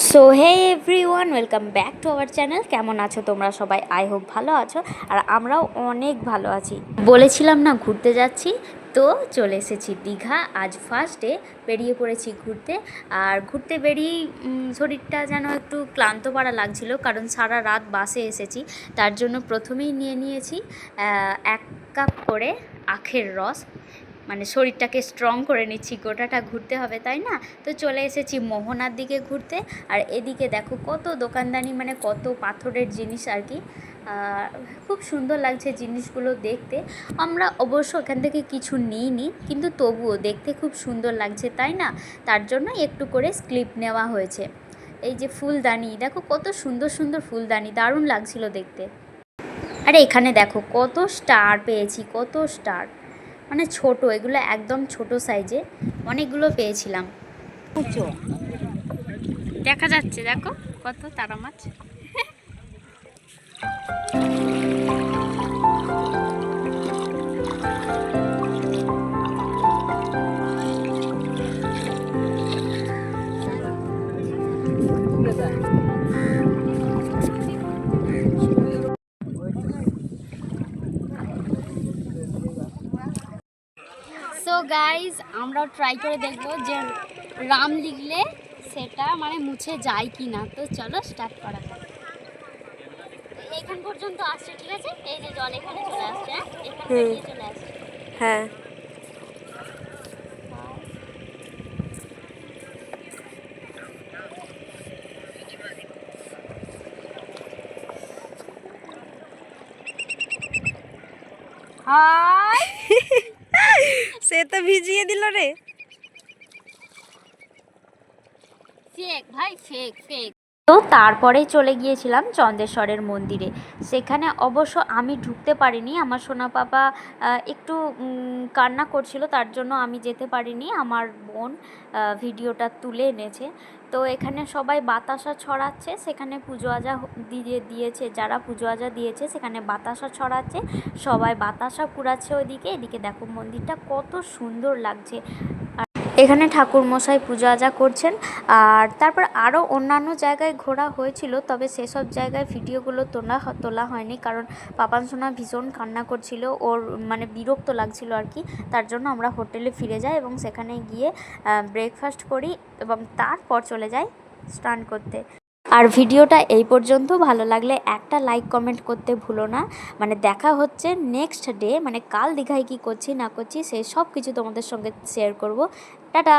So hey everyone, welcome back to our channel. কেমন আছো তোমরা সবাই? আই হোপ ভালো আছো, আর আমরাও অনেক ভালো আছি। বলেছিলাম না ঘুরতে যাচ্ছি, তো চলে এসেছি দীঘা। আজ ফার্স্ট ডে, বেরিয়ে পড়েছি ঘুরতে। আর ঘুরতে বেরিয়েই শরীরটা যেন একটু ক্লান্ত পাড়া লাগছিল, কারণ সারা রাত বাসে এসেছি। তার জন্য প্রথমেই নিয়ে নিয়েছি 1 কাপ করে আখের রস, মানে শরীরটাকে স্ট্রং করে নিচ্ছি, গোটাটা ঘুরতে হবে তাই না। তো চলে এসেছি মোহনার দিকে ঘুরতে। আর এদিকে দেখো কত দোকানদানি, মানে কত পাথরের জিনিস আর কি। খুব সুন্দর লাগছে জিনিসগুলো দেখতে। আমরা অবশ্য এখান থেকে কিছু নিইনি, কিন্তু তবুও দেখতে খুব সুন্দর লাগছে তাই না। তার জন্য একটু করে ক্লিপ নেওয়া হয়েছে। এই যে ফুলদানি দেখো, কত সুন্দর সুন্দর ফুলদানি, দারুণ লাগছিল দেখতে। আরে এখানে দেখো কত স্টার পেয়েছি, কত স্টার, মানে ছোট, এগুলো একদম ছোট সাইজে অনেকগুলো পেয়েছিলাম। দেখা যাচ্ছে দেখো কত তারা মাছ। সো গাইজ, আমরাও ট্রাই করে দেখবো যে রাম লিখলে সেটা মানে মুছে যায় কি না। তো চলো স্টার্ট করা যাক। এখান পর্যন্ত আসছে, ঠিক আছে। এই যে জল এখানে চলে আসছে, এখান থেকে চলে আসছে। হ্যাঁ, হাই, সে তো ভিজিয়ে দিল রে। ফেক ভাই, ফেক ফেক। তো তারপরে চলে গিয়েছিলাম চন্দ্রেশ্বরের মন্দিরে। সেখানে অবশ্য আমি ঢুকতে পারিনি, আমার সোনা পাপা একটু কান্না করছিল, তার জন্য আমি যেতে পারিনি। আমার বোন ভিডিওটা তুলে এনেছে। তো এখানে সবাই বাতাসা ছড়াচ্ছে, সেখানে পুজো আজা দিয়েছে, যারা পুজো আজা দিয়েছে সেখানে বাতাসা ছড়াচ্ছে, সবাই বাতাসা কুড়াচ্ছে ওইদিকে। এদিকে দেখো মন্দিরটা কত সুন্দর লাগছে। এখানে ঠাকুরমশাই পূজা আজা করছেন। আর তারপর আরও অন্যান্য জায়গায় ঘোরা হয়েছিল, তবে সেসব জায়গায় ভিডিওগুলো তোলা হয়নি, কারণ পাপান সোনা ভীষণ কান্না করছিল, ওর মানে বিরক্ত লাগছিল আর কি। তার জন্য আমরা হোটেলে ফিরে যাই এবং সেখানে গিয়ে ব্রেকফাস্ট করি এবং তারপর চলে যাই স্নান করতে। আর ভিডিওটা এই পর্যন্ত। ভালো লাগলে একটা লাইক কমেন্ট করতে ভুলো না। মানে দেখা হচ্ছে নেক্সট ডে, মানে কাল দীঘায় কী করছি না করছি সেই সব কিছু তোমাদের সঙ্গে শেয়ার করব। টাটা।